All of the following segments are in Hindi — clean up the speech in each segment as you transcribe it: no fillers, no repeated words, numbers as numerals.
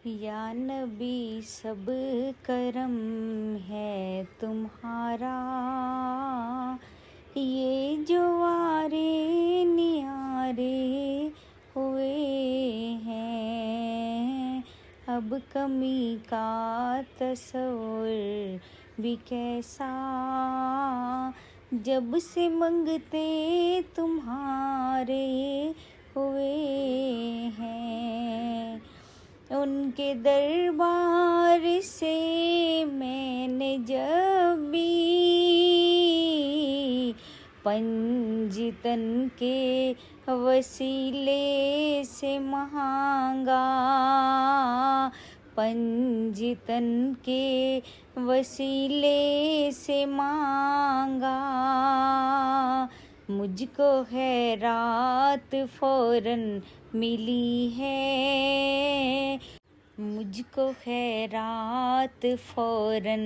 या नबी सब करम है तुम्हारा, ये जो वारे नियारे हुए हैं। अब कमी का तस्वुर भी कैसा, जब से मंगते तुम्हारे हुए हैं। उनके दरबार से मैंने जब भी पंजतन के वसीले से मांगा, पंजतन के वसीले से मांगा। मुझको खैरात फौरन मिली है, मुझको खैरात फौरन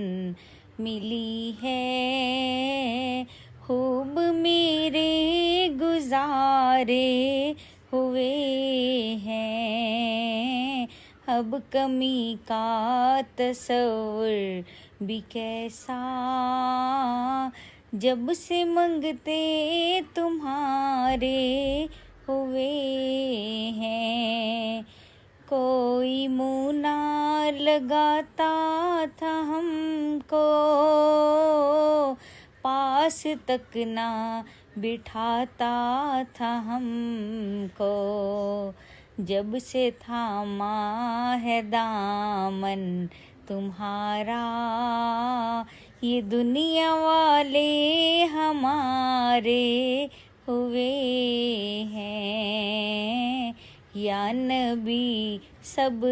मिली है। खूब मेरे गुजारे हुए हैं। अब कमी का तस्वुर भी कैसा, जब से मंगते तुम्हारे हुए हैं। कोई मुँह ना लगाता था हमको, पास तक ना बिठाता था हमको। जब से थामा है दामन तुम्हारा, ये दुनिया वाले हमारे हुए हैं। या नबी सब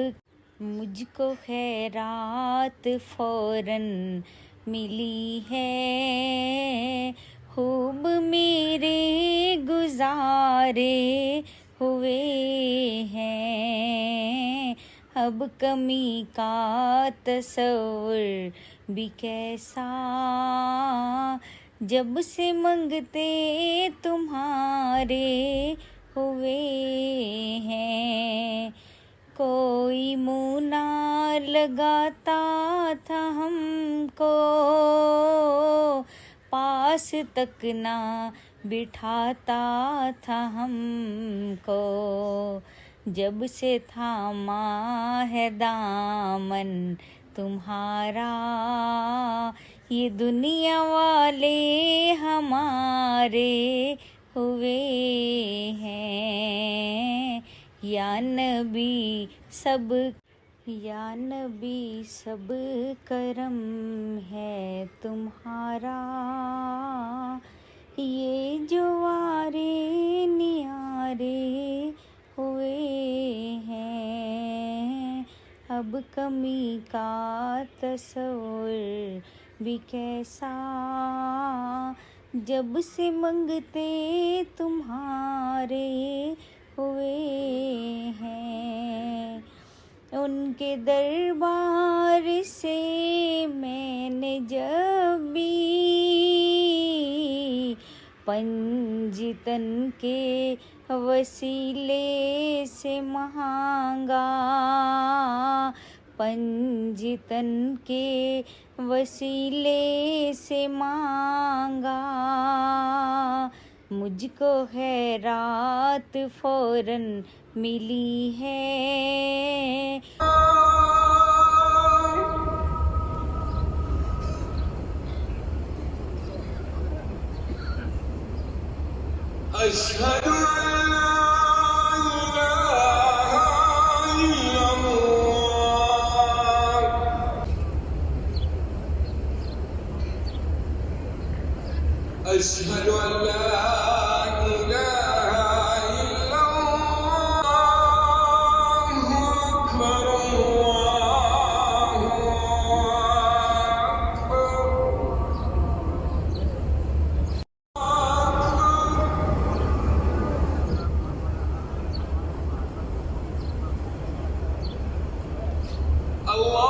मुझको खैरात फौरन मिली है। खूब मेरे गुजारे हुए हैं। अब कमी का तस्वुर भी कैसा, जब से मंगते तुम्हारे हुए हैं। कोई मुँह ना लगाता था हमको, पास तक ना बिठाता था हमको। जब से थामा है दामन तुम्हारा, ये दुनिया वाले हमारे हुए हैं। या नबी सब, या नबी सब करम है तुम्हारा, ये जो वारे नियारे हुए हैं। अब कमी का तस्वुर भी कैसा, जब से मंगते तुम्हारे हुए हैं। उनके दरबार से मैंने जब भी पंजतन के वसीले से मांगा, पंजतन के वसीले से मांगा। मुझको खैरात फौरन मिली है। अशहदु अल्ला इलाहा इल्लल्लाह, अशहदु अल्ला Allah